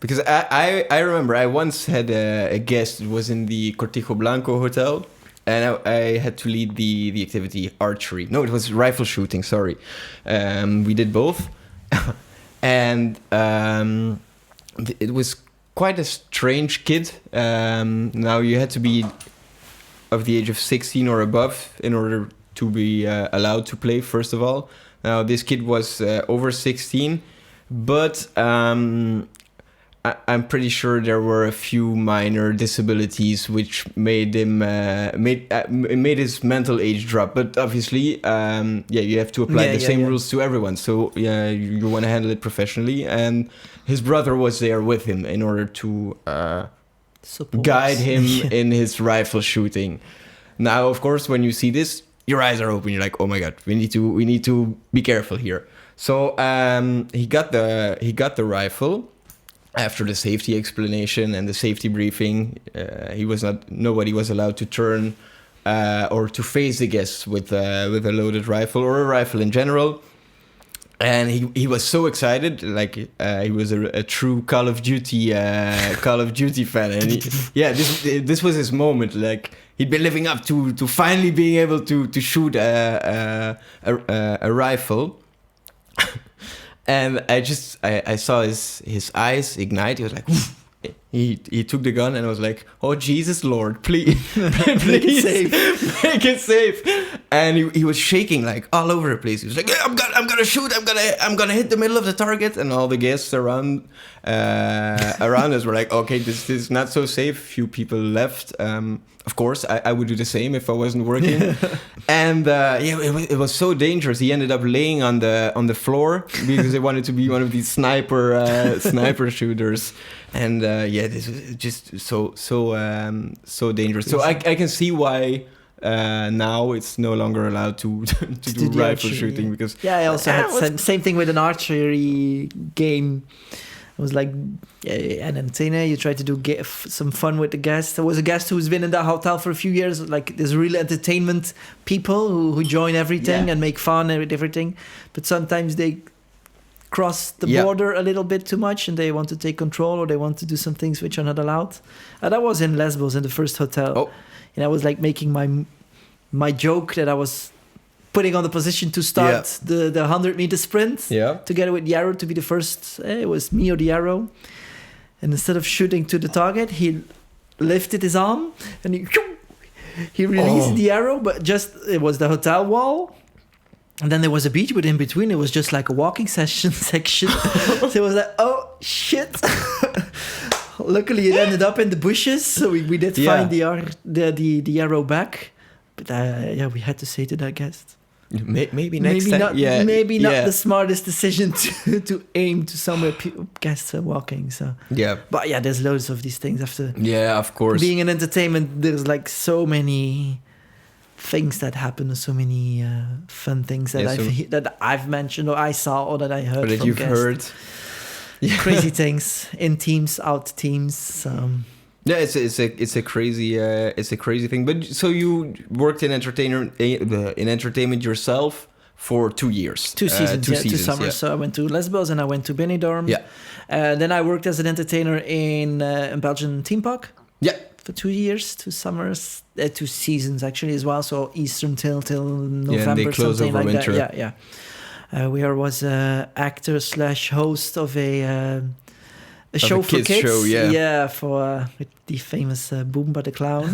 Because I remember I once had a guest. It was in the Cortijo Blanco hotel, and I had to lead the activity archery. No, it was rifle shooting. Sorry, we did both, and it was quite a strange kid. Now you had to be of the age of 16 or above in order to be allowed to play. First of all, now this kid was over 16, but I'm pretty sure there were a few minor disabilities which made him made his mental age drop. But obviously, you have to apply the same rules to everyone. So you want to handle it professionally. And his brother was there with him in order to guide him in his rifle shooting. Now, of course, when you see this, your eyes are open. You're like, oh my god, we need to be careful here. So he got the rifle. After the safety explanation and the safety briefing, nobody was allowed to turn or to face the guests with a loaded rifle or a rifle in general. And he was so excited, like he was a true Call of Duty fan. And this was his moment. Like he'd been living up to finally being able to shoot a rifle. And I saw his eyes ignite. He was like, he took the gun and I was like, oh Jesus Lord, please, please make it safe. And he was shaking like all over the place. He was like, yeah, I'm gonna shoot. I'm gonna hit the middle of the target. And all the guests around us were like, okay, this is not so safe. Few people left. Of course, I would do the same if I wasn't working. And it was so dangerous. He ended up laying on the floor because he wanted to be one of these sniper shooters. And this was just so dangerous. So I can see why now it's no longer allowed to do rifle shooting because I also had same thing with an archery game. It was like an entertainer. You try to do some fun with the guests. There was a guest who's been in that hotel for a few years. Like there's real entertainment people who join everything and make fun and everything. But sometimes they cross the border a little bit too much and they want to take control or they want to do some things which are not allowed. And I was in Lesbos in the first hotel. And I was like making my joke that I was putting on the position to start the 100-meter sprint together with the arrow to be the first. It was me or the arrow. And instead of shooting to the target, he lifted his arm and he released the arrow, but it was the hotel wall. And then there was a beach, but in between it was just like a walking section. So it was like, oh shit. Luckily it ended up in the bushes, so we did find the arrow back. But we had to say to that guest, maybe next time. Not the smartest decision to aim to somewhere guests are walking. So but there's loads of these things after. Yeah, of course. Being in entertainment, there's like so many things that happen, so many fun things that I've mentioned or I saw or that I heard. Or that you've heard. Crazy things in teams, out teams. Yeah, it's a crazy thing. But so you worked in entertainment yourself for 2 years, 2 seasons, 2 summers. Yeah. So I went to Lesbos and I went to Benidorm. Yeah. Then I worked as an entertainer in Belgian theme park. Yeah. For 2 years, 2 summers, 2 seasons actually as well. So Easter till November, and they close something over like winter. that. Yeah. Where was actor / host of a show for kids. Show, for with the famous Boomba the Clown.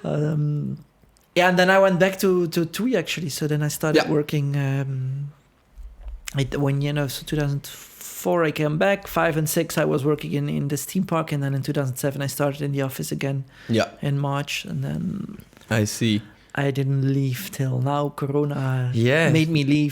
And then I went back to TUI actually. So then I started working. So 2004 I came back. 5 and 6 I was working in this theme park, and then in 2007 I started in the office again. Yeah. In March, and then I see. I didn't leave till now. Corona made me leave.